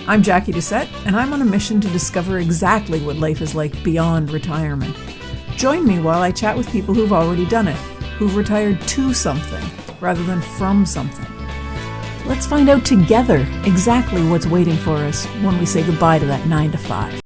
I'm Jackie Doucette, and I'm on a mission to discover exactly what life is like beyond retirement. Join me while I chat with people who've already done it, who've retired to something rather than from something. Let's find out together exactly what's waiting for us when we say goodbye to that 9 to 5.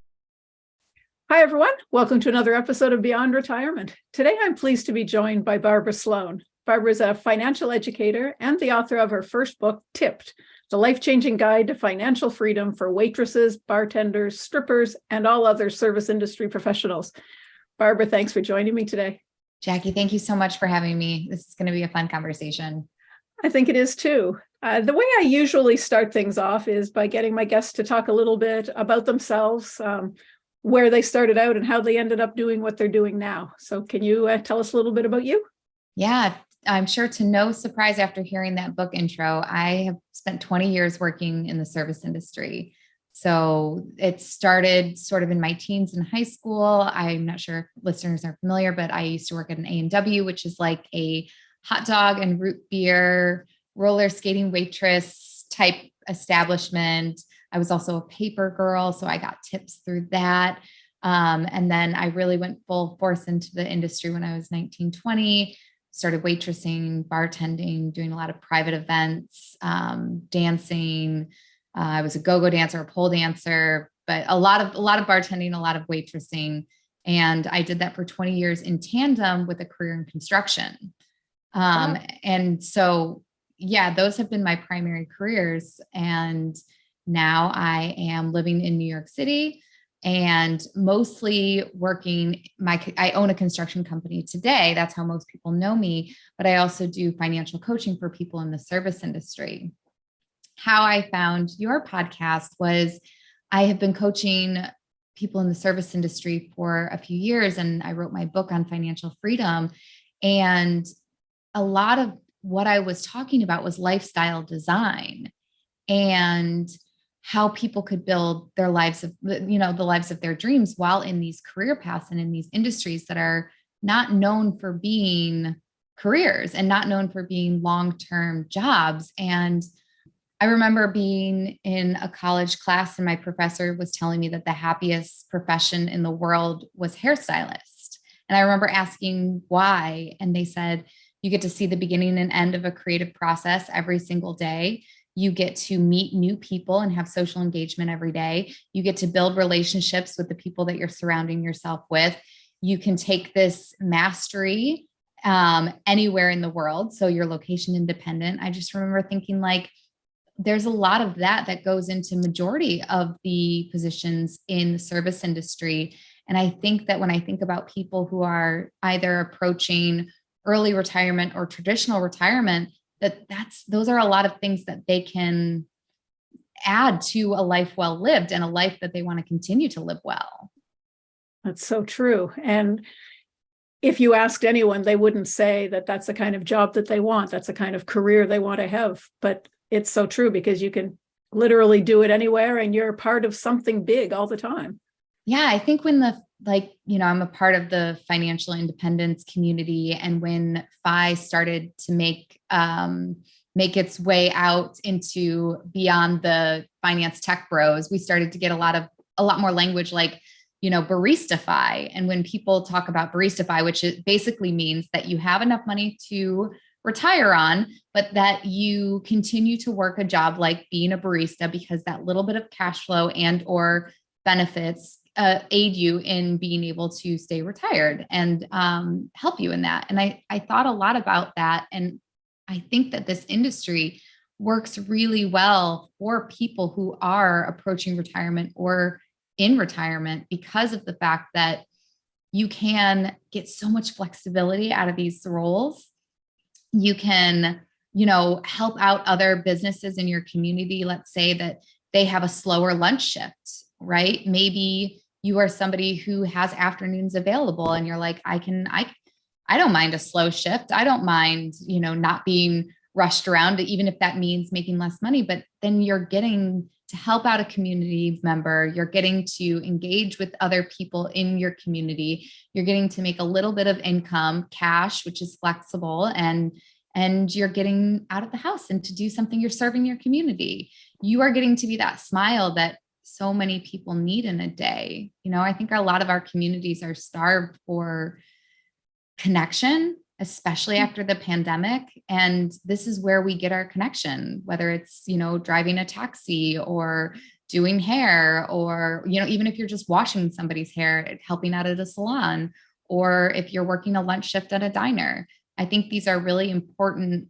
Hi, everyone. Welcome to another episode of Beyond Retirement. Today, I'm pleased to be joined by Barbara Sloan. Barbara is a financial educator and the author of her first book, Tipped, the life-changing guide to financial freedom for waitresses, bartenders, strippers, and all other service industry professionals. Barbara, thanks for joining me today. Jackie, thank you so much for having me. This is going to be a fun conversation. I think it is too. The way I usually start things off is by getting my guests to talk a little bit about themselves, where they started out and how they ended up doing what they're doing now. So can you tell us a little bit about you? Yeah, I'm sure to no surprise after hearing that book intro, I have spent 20 years working in the service industry. So it started sort of in my teens in high school. I'm not sure if listeners are familiar, but I used to work at an A&W, which is like a hot dog and root beer, roller skating waitress type establishment. I was also a paper girl, so I got tips through that. And then I really went full force into the industry when I was 19, 20, started waitressing, bartending, doing a lot of private events, dancing. I was a go-go dancer, a pole dancer, but a lot of bartending, a lot of waitressing. And I did that for 20 years in tandem with a career in construction. And so, yeah, those have been my primary careers. And now I am living in New York City and mostly working. I own a construction company today. That's how most people know me, but I also do financial coaching for people in the service industry. How I found your podcast was I have been coaching people in the service industry for a few years, and I wrote my book on financial freedom. And a lot of what I was talking about was lifestyle design and how people could build their lives of, the lives of their dreams while in these career paths and in these industries that are not known for being careers and not known for being long-term jobs. And I remember being in a college class and my professor was telling me that the happiest profession in the world was hairstylist. And I remember asking why, and they said, you get to see the beginning and end of a creative process every single day. You get to meet new people and have social engagement every day. You get to build relationships with the people that you're surrounding yourself with. You can take this mastery anywhere in the world. So you're location independent. I just remember thinking like, there's a lot of that goes into majority of the positions in the service industry. And I think that when I think about people who are either approaching early retirement or traditional retirement, those are a lot of things that they can add to a life well lived and a life that they want to continue to live well. That's so true. And if you asked anyone, they wouldn't say that that's the kind of job that they want. That's the kind of career they want to have. But it's so true because you can literally do it anywhere and you're part of something big all the time. Yeah, I think when I'm a part of the financial independence community, and when FI started to make its way out into beyond the finance tech bros, we started to get a lot more language like, barista-fi. And when people talk about barista-fi, which it basically means that you have enough money to retire on, but that you continue to work a job like being a barista because that little bit of cash flow and or benefits aid you in being able to stay retired and help you in that. And I thought a lot about that. And I think that this industry works really well for people who are approaching retirement or in retirement because of the fact that you can get so much flexibility out of these roles. You can, help out other businesses in your community. Let's say that they have a slower lunch shift, right? Maybe you are somebody who has afternoons available and you're like, I don't mind a slow shift. I don't mind, not being rushed around, even if that means making less money, but then you're getting to help out a community member. You're getting to engage with other people in your community. You're getting to make a little bit of income, cash, which is flexible, and you're getting out of the house and to do something. You're serving your community. you are getting to be that smile that so many people need in a day. I think a lot of our communities are starved for connection, especially after the pandemic. And this is where we get our connection, whether it's, driving a taxi or doing hair, or, even if you're just washing somebody's hair, helping out at a salon, or if you're working a lunch shift at a diner. I think these are really important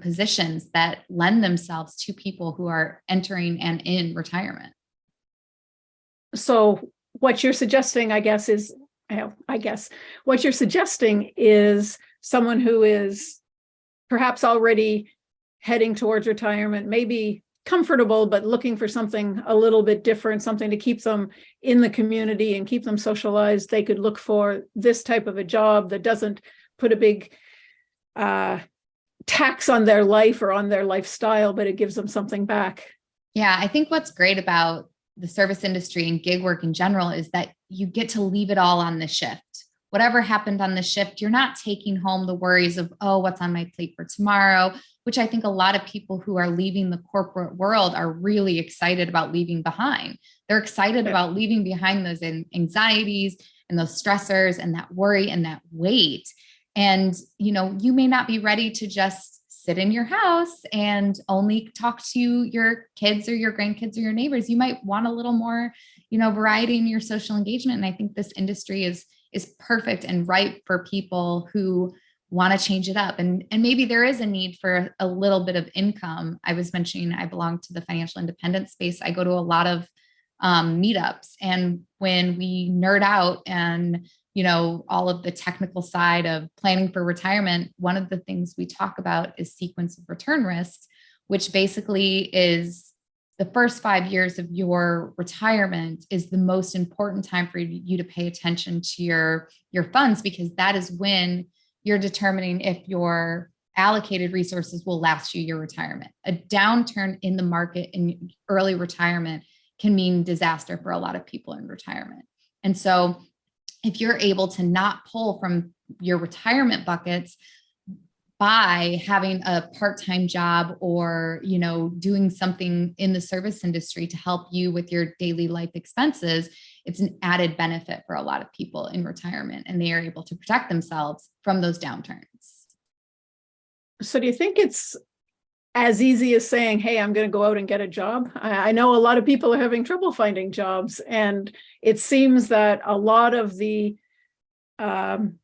positions that lend themselves to people who are entering and in retirement. So what you're suggesting, what you're suggesting is someone who is perhaps already heading towards retirement, maybe comfortable, but looking for something a little bit different, something to keep them in the community and keep them socialized. They could look for this type of a job that doesn't put a big tax on their life or on their lifestyle, but it gives them something back. Yeah, I think what's great about the service industry and gig work in general is that you get to leave it all on the shift. Whatever happened on the shift, you're not taking home the worries of, oh, what's on my plate for tomorrow, which I think a lot of people who are leaving the corporate world are really excited about leaving behind. They're excited about leaving behind those anxieties and those stressors and that worry and that weight. And, you may not be ready to just sit in your house and only talk to your kids or your grandkids or your neighbors. You might want a little more, variety in your social engagement. And I think this industry is perfect and ripe for people who want to change it up. And maybe there is a need for a little bit of income. I was mentioning I belong to the financial independence space. I go to a lot of meetups, and when we nerd out and all of the technical side of planning for retirement, one of the things we talk about is sequence of return risks, which basically is the first 5 years of your retirement is the most important time for you to pay attention to your funds, because that is when you're determining if your allocated resources will last you your retirement. A downturn in the market in early retirement can mean disaster for a lot of people in retirement. And so if you're able to not pull from your retirement buckets by having a part-time job or, doing something in the service industry to help you with your daily life expenses, it's an added benefit for a lot of people in retirement, and they are able to protect themselves from those downturns. So do you think it's as easy as saying, hey, I'm going to go out and get a job? I know a lot of people are having trouble finding jobs, and it seems that a lot of the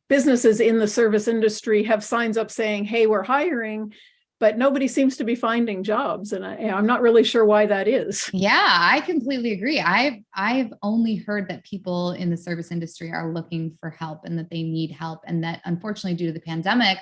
businesses in the service industry have signs up saying, hey, we're hiring, but nobody seems to be finding jobs. And I'm not really sure why that is. Yeah, I completely agree. I've only heard that people in the service industry are looking for help and that they need help. And that unfortunately, due to the pandemic,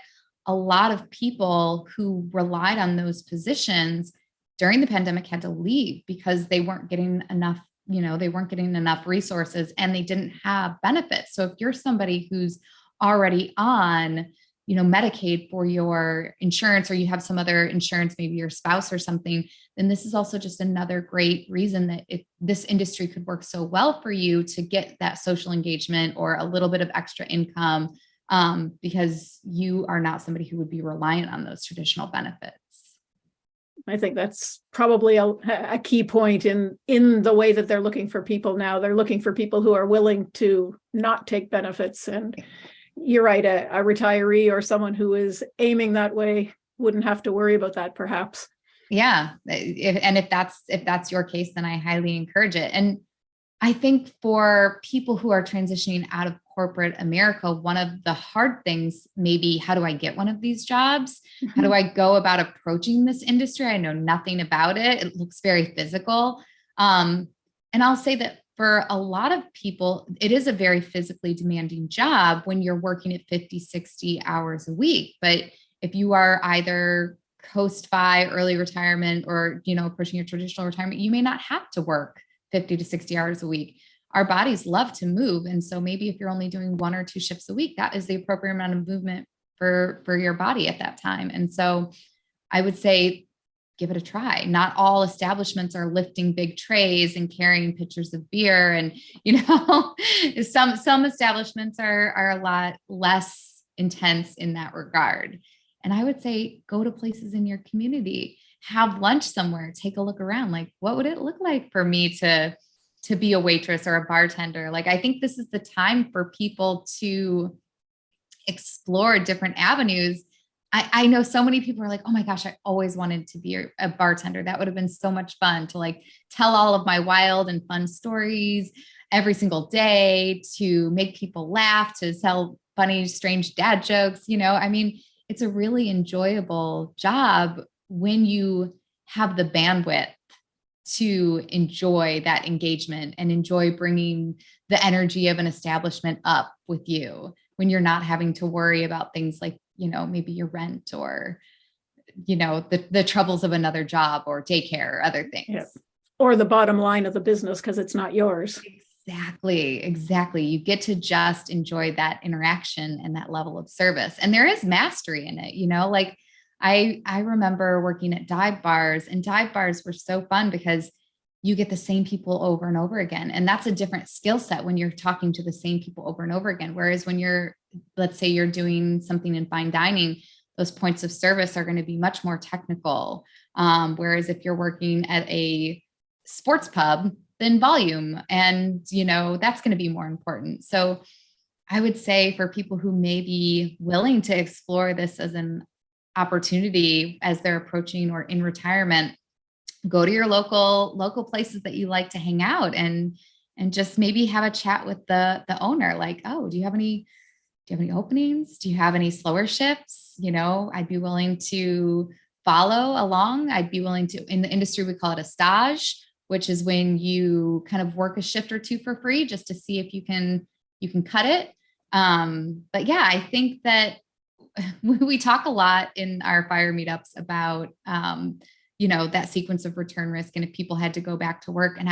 a lot of people who relied on those positions during the pandemic had to leave because they weren't getting enough, they weren't getting enough resources and they didn't have benefits. So if you're somebody who's already on, Medicaid for your insurance, or you have some other insurance, maybe your spouse or something, then this is also just another great reason that this industry could work so well for you to get that social engagement or a little bit of extra income, because you are not somebody who would be reliant on those traditional benefits. I think that's probably a key point in the way that they're looking for people now. They're looking for people who are willing to not take benefits. And you're right, a retiree or someone who is aiming that way wouldn't have to worry about that, perhaps. Yeah. If that's your case, then I highly encourage it. And I think for people who are transitioning out of corporate America, one of the hard things may be, how do I get one of these jobs? How do I go about approaching this industry? I know nothing about it. It looks very physical. And I'll say that for a lot of people, it is a very physically demanding job when you're working at 50, 60 hours a week. But if you are either post-fi, early retirement, or, pushing your traditional retirement, you may not have to work 50 to 60 hours a week. Our bodies love to move. And so maybe if you're only doing 1 or 2 shifts a week, that is the appropriate amount of movement for your body at that time. And so I would say, give it a try. Not all establishments are lifting big trays and carrying pitchers of beer. And, some establishments are a lot less intense in that regard. And I would say, go to places in your community, have lunch somewhere, take a look around. Like, what would it look like for me to be a waitress or a bartender? Like, I think this is the time for people to explore different avenues. I know so many people are like, oh my gosh, I always wanted to be a bartender. That would have been so much fun to like tell all of my wild and fun stories every single day, to make people laugh, to tell funny, strange dad jokes. I mean, it's a really enjoyable job when you have the bandwidth to enjoy that engagement and enjoy bringing the energy of an establishment up with you, when you're not having to worry about things like, maybe your rent or, the troubles of another job or daycare or other things. Yeah. Or the bottom line of the business, because it's not yours. Exactly. You get to just enjoy that interaction and that level of service. And there is mastery in it, like I remember working at dive bars, and dive bars were so fun because you get the same people over and over again. And that's a different skill set when you're talking to the same people over and over again. Whereas when let's say you're doing something in fine dining, those points of service are going to be much more technical. Whereas if you're working at a sports pub, then volume, and, that's going to be more important. So I would say for people who may be willing to explore this as an opportunity as they're approaching or in retirement, go to your local places that you like to hang out, and just maybe have a chat with the owner. Like, oh, do you have any openings? Do you have any slower shifts? I'd be willing to follow along. I'd be willing to, in the industry, we call it a stage, which is when you kind of work a shift or two for free just to see if you can cut it. But yeah, I think that we talk a lot in our fire meetups about, that sequence of return risk. And if people had to go back to work, and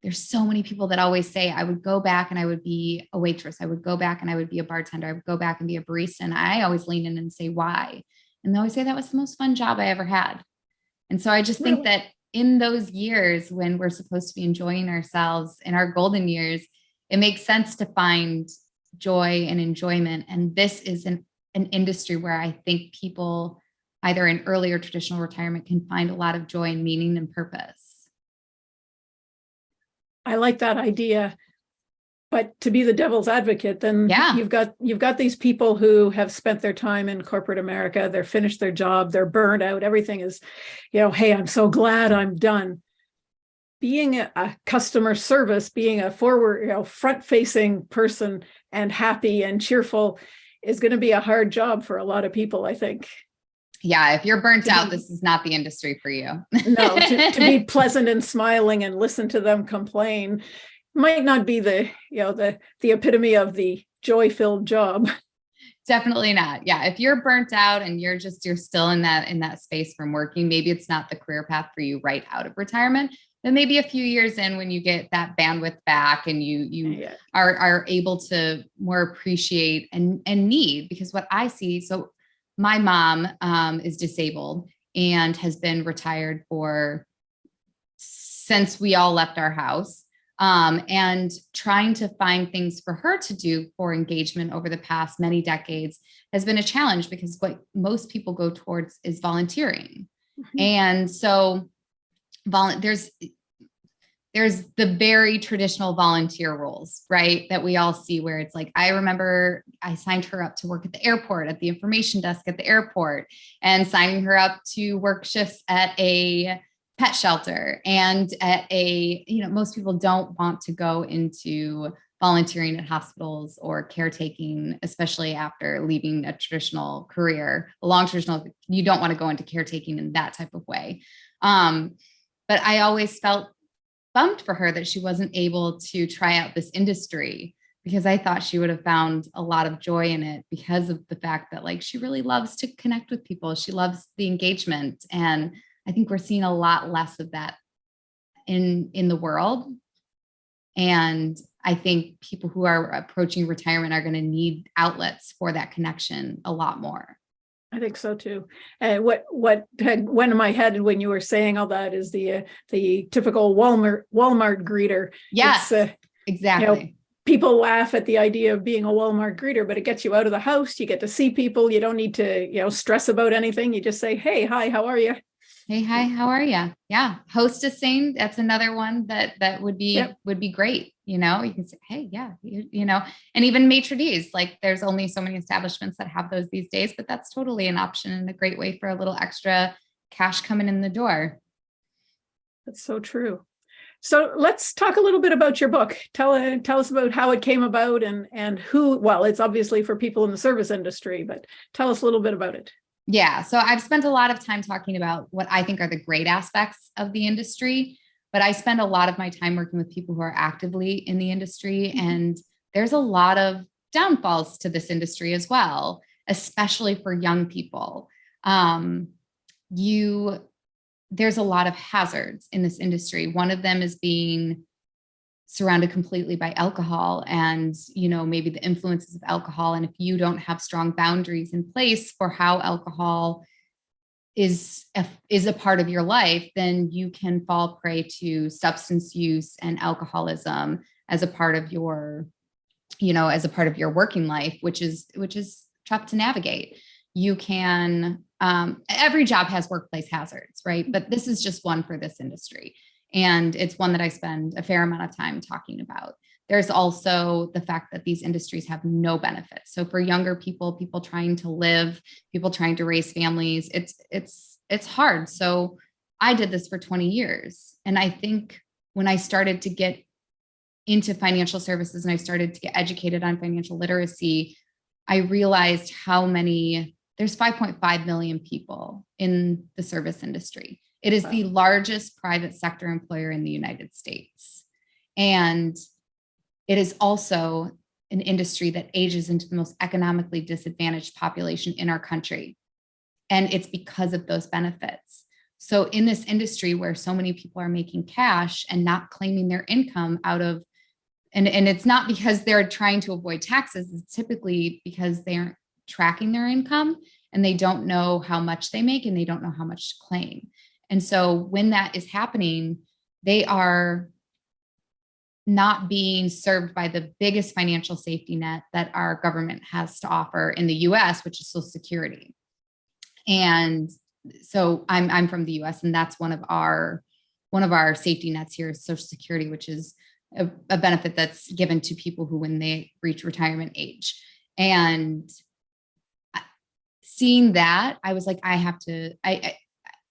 there's so many people that always say, I would go back and I would be a waitress. I would go back and I would be a bartender. I would go back and be a barista. And I always lean in and say, why? And they always say that was the most fun job I ever had. And so I just think that in those years when we're supposed to be enjoying ourselves in our golden years, it makes sense to find joy and enjoyment. And this is an industry where I think people either in early or traditional retirement can find a lot of joy and meaning and purpose. I like that idea. But to be the devil's advocate, then you've got these people who have spent their time in corporate America, they're finished their job, they're burned out, everything is, hey, I'm so glad I'm done. Being a customer service, being a forward, front-facing person and happy and cheerful is going to be a hard job for a lot of people, I think. Yeah, if you're burnt out, this is not the industry for you. No, to be pleasant and smiling and listen to them complain might not be the epitome of the joy-filled job. Definitely not. Yeah. If you're burnt out and you're still in that space from working, maybe it's not the career path for you right out of retirement. Then maybe a few years in, when you get that bandwidth back and you are able to more appreciate and need, because what I see, so my mom is disabled and has been retired since we all left our house. And trying to find things for her to do for engagement over the past many decades has been a challenge, because what most people go towards is volunteering. Mm-hmm. And so there's the very traditional volunteer roles, right? That we all see, where it's like, I remember I signed her up to work at the airport, at the information desk at the airport, and signing her up to work shifts at a pet shelter. And at most people don't want to go into volunteering at hospitals or caretaking, especially after leaving a traditional career, you don't want to go into caretaking in that type of way. But I always felt bummed for her that she wasn't able to try out this industry, because I thought she would have found a lot of joy in it, because of the fact that she really loves to connect with people. She loves the engagement. And I think we're seeing a lot less of that in the world. And I think people who are approaching retirement are going to need outlets for that connection a lot more. I think so too. And what went in my head when you were saying all that is the typical Walmart greeter. Yes, exactly. People laugh at the idea of being a Walmart greeter, but it gets you out of the house. You get to see people. You don't need to, stress about anything. You just say, hey, hi, how are you? Hey, hi, how are you? Yeah. Hostessing, that's another one that would be Yep. would be great. You know, you can say, hey, yeah, you know, and even maitre d's, like there's only so many establishments that have those these days, but that's totally an option and a great way for a little extra cash coming in the door. That's so true. So let's talk a little bit about your book. Tell us about how it came about and who, well, it's obviously for people in the service industry, but tell us a little bit about it. Yeah. So I've spent a lot of time talking about what I think are the great aspects of the industry, but I spend a lot of my time working with people who are actively in the industry. And there's a lot of downfalls to this industry as well, especially for young people. You There's a lot of hazards in this industry. One of them is being surrounded completely by alcohol and, you know, maybe the influences of alcohol. And if you don't have strong boundaries in place for how alcohol is a part of your life, then you can fall prey to substance use and alcoholism as a part of your, you know, as a part of your working life, which is tough to navigate. You can, every job has workplace hazards, right? But this is just one for this industry. And it's one that I spend a fair amount of time talking about. There's also the fact that these industries have no benefits. So for younger people, people trying to live, people trying to raise families, it's hard. So I did this for 20 years. And I think when I started to get into financial services and I started to get educated on financial literacy, I realized there's 5.5 million people in the service industry. It is the largest private sector employer in the United States. And it is also an industry that ages into the most economically disadvantaged population in our country. And it's because of those benefits. So in this industry where so many people are making cash and not claiming their income out of, and it's not because they're trying to avoid taxes, it's typically because they aren't tracking their income and they don't know how much they make and they don't know how much to claim. And so when that is happening, they are not being served by the biggest financial safety net that our government has to offer in the US, which is Social Security. And so I'm from the US, and that's one of our safety nets here is Social Security, which is a benefit that's given to people who, when they reach retirement age. And seeing that, I was like,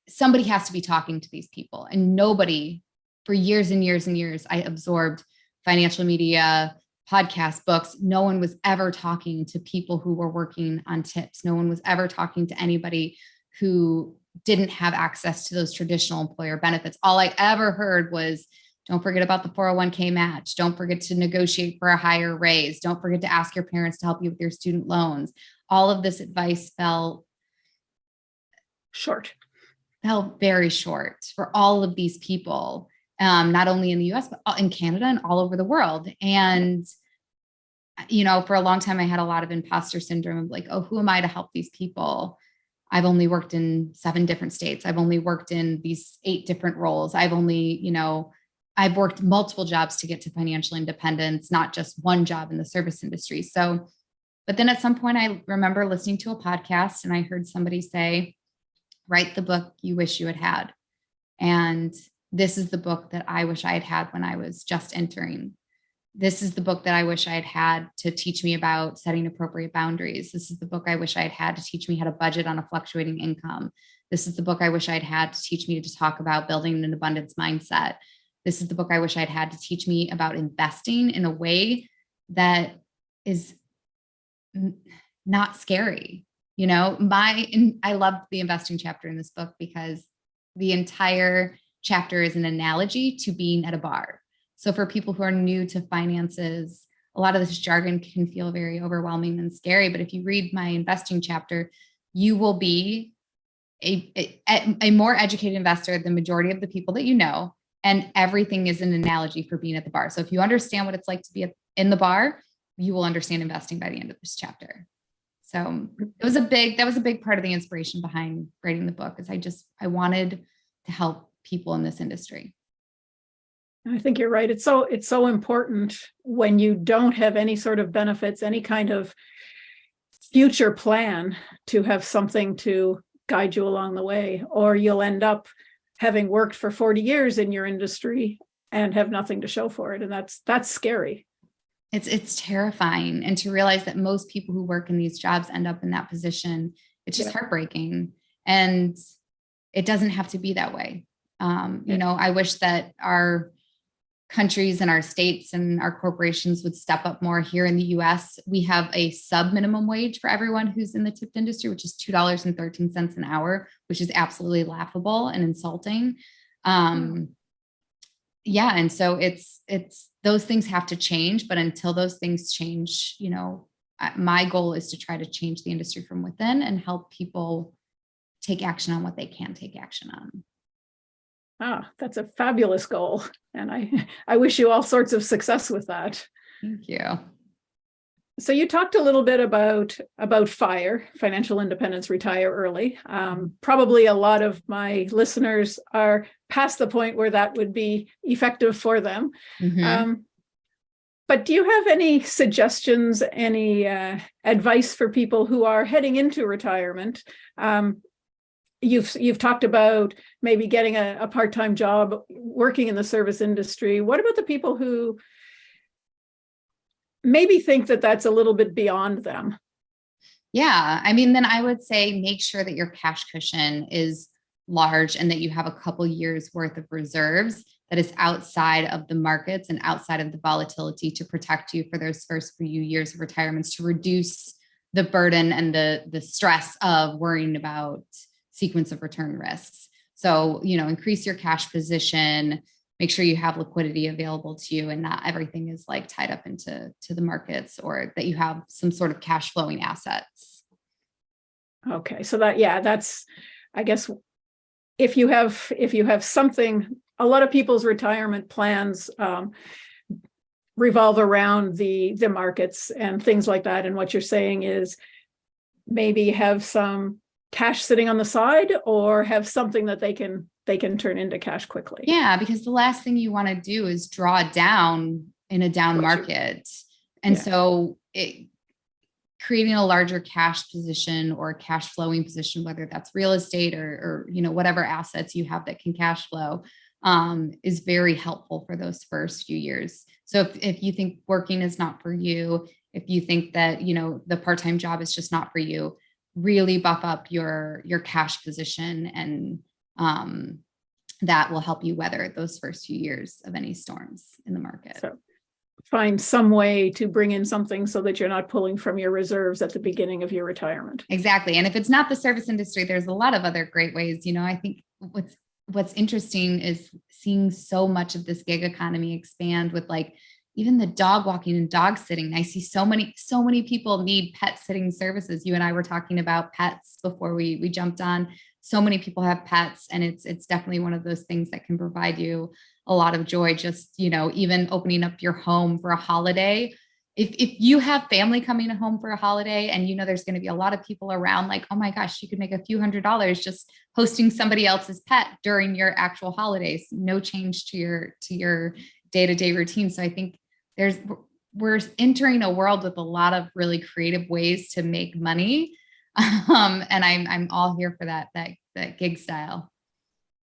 somebody has to be talking to these people. And nobody, for years and years and years, I absorbed financial media, podcasts, books. No one was ever talking to people who were working on tips. No one was ever talking to anybody who didn't have access to those traditional employer benefits. All I ever heard was, don't forget about the 401k match. Don't forget to negotiate for a higher raise. Don't forget to ask your parents to help you with your student loans. All of this advice fell very short for all of these people, not only in the US, but in Canada and all over the world. And, you know, for a long time, I had a lot of imposter syndrome of like, oh, who am I to help these people? I've only worked in 7 different states. I've only worked in these 8 different roles. I've worked multiple jobs to get to financial independence, not just one job in the service industry. So, but then at some point I remember listening to a podcast and I heard somebody say, write the book you wish you had had. And this is the book that I wish I had had when I was just entering. This is the book that I wish I had had to teach me about setting appropriate boundaries. This is the book I wish I had had to teach me how to budget on a fluctuating income. This is the book I wish I'd had to teach me to talk about building an abundance mindset. This is the book I wish I'd had to teach me about investing in a way that is not scary. You know, I love the investing chapter in this book because the entire chapter is an analogy to being at a bar. So for people who are new to finances, a lot of this jargon can feel very overwhelming and scary. But if you read my investing chapter, you will be a more educated investor than the majority of the people that you know. And everything is an analogy for being at the bar. So if you understand what it's like to be in the bar, you will understand investing by the end of this chapter. So that was a big part of the inspiration behind writing the book, is I wanted to help people in this industry. I think you're right. It's so important when you don't have any sort of benefits, any kind of future plan, to have something to guide you along the way, or you'll end up having worked for 40 years in your industry and have nothing to show for it. And that's scary. It's terrifying. And to realize that most people who work in these jobs end up in that position, it's just heartbreaking. And it doesn't have to be that way. You know, I wish that our countries and our states and our corporations would step up more. Here in the US, we have a sub minimum wage for everyone who's in the tipped industry, which is $2.13 an hour, which is absolutely laughable and insulting. Yeah. And so it's those things have to change, but until those things change, you know, my goal is to try to change the industry from within and help people take action on what they can take action on. That's a fabulous goal. And I wish you all sorts of success with that. Thank you. So you talked a little bit about FIRE, financial independence, retire early. Probably a lot of my listeners are past the point where that would be effective for them. Mm-hmm. But do you have any suggestions, any advice for people who are heading into retirement? You've talked about maybe getting a part-time job working in the service industry. What about the people who maybe think that that's a little bit beyond them? Yeah. I mean, then I would say make sure that your cash cushion is large and that you have a couple years worth of reserves that is outside of the markets and outside of the volatility to protect you for those first few years of retirements, to reduce the burden and the stress of worrying about sequence of return risks. So, you know, increase your cash position, make sure you have liquidity available to you and not everything is like tied up into the markets, or that you have some sort of cash flowing assets. Okay. So that's, I guess, if you have something, a lot of people's retirement plans revolve around the markets and things like that. And what you're saying is maybe have some cash sitting on the side, or have something that they can turn into cash quickly. Yeah, because the last thing you want to do is draw down in a down market. And so creating a larger cash position or cash flowing position, whether that's real estate or you know, whatever assets you have that can cash flow, is very helpful for those first few years. So if you think working is not for you, if you think that, you know, the part-time job is just not for you, really buff up your cash position, and that will help you weather those first few years of any storms in the market. So find some way to bring in something so that you're not pulling from your reserves at the beginning of your retirement. Exactly. And if it's not the service industry, there's a lot of other great ways. You know, I think what's interesting is seeing so much of this gig economy expand with like even the dog walking and dog sitting. I see so many people need pet sitting services. You and I were talking about pets before we jumped on. So many people have pets, and it's definitely one of those things that can provide you a lot of joy. Just, you know, even opening up your home for a holiday. If you have family coming home for a holiday and you know there's going to be a lot of people around, like, oh my gosh, you could make a few $100s just hosting somebody else's pet during your actual holidays. No change to your day-to-day routine. So I think we're entering a world with a lot of really creative ways to make money. And I'm all here for that gig style.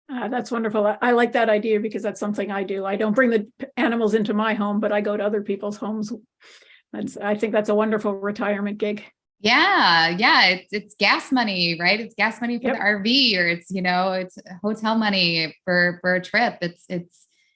That's wonderful. I like that idea because that's something I do. I don't bring the animals into my home, but I go to other people's homes. I think that's a wonderful retirement gig. Yeah. It's gas money, right? It's gas money for the RV, or it's, you know, it's hotel money for a trip.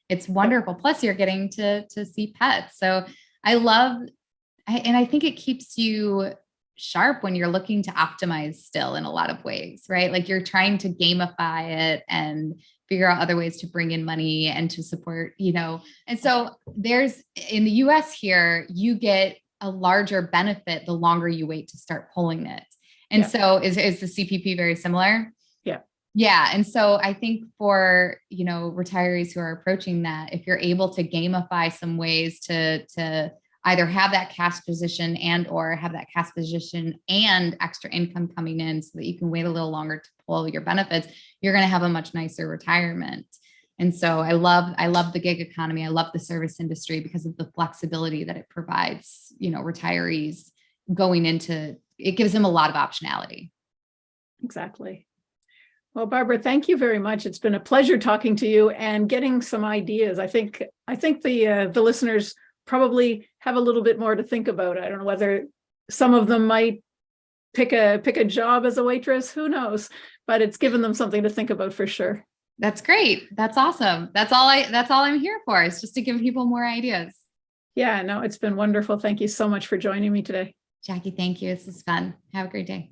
It's wonderful. Plus you're getting to see pets. So I think it keeps you sharp when you're looking to optimize still in a lot of ways, right? Like you're trying to gamify it and figure out other ways to bring in money and to support, you know. And so there's, in the US here, you get a larger benefit the longer you wait to start pulling it. And so is the CPP very similar? Yeah. And so I think for, you know, retirees who are approaching that, if you're able to gamify some ways to either have that cash position or have that cash position and extra income coming in so that you can wait a little longer to pull your benefits, you're going to have a much nicer retirement. And so I love the gig economy. I love the service industry because of the flexibility that it provides, you know, retirees going into, it gives them a lot of optionality. Exactly. Well, Barbara, thank you very much. It's been a pleasure talking to you and getting some ideas. I think the listeners probably have a little bit more to think about. I don't know whether some of them might pick a job as a waitress. Who knows? But it's given them something to think about for sure. That's great. That's awesome. That's all I'm here for, is just to give people more ideas. Yeah, no, it's been wonderful. Thank you so much for joining me today. Jackie, thank you. This is fun. Have a great day.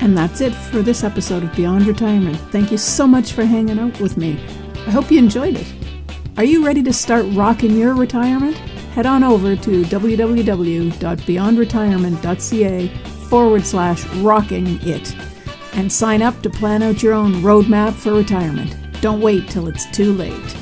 And that's it for this episode of Beyond Retirement. Thank you so much for hanging out with me. I hope you enjoyed it. Are you ready to start rocking your retirement? Head on over to www.beyondretirement.ca/rocking it and sign up to plan out your own roadmap for retirement. Don't wait till it's too late.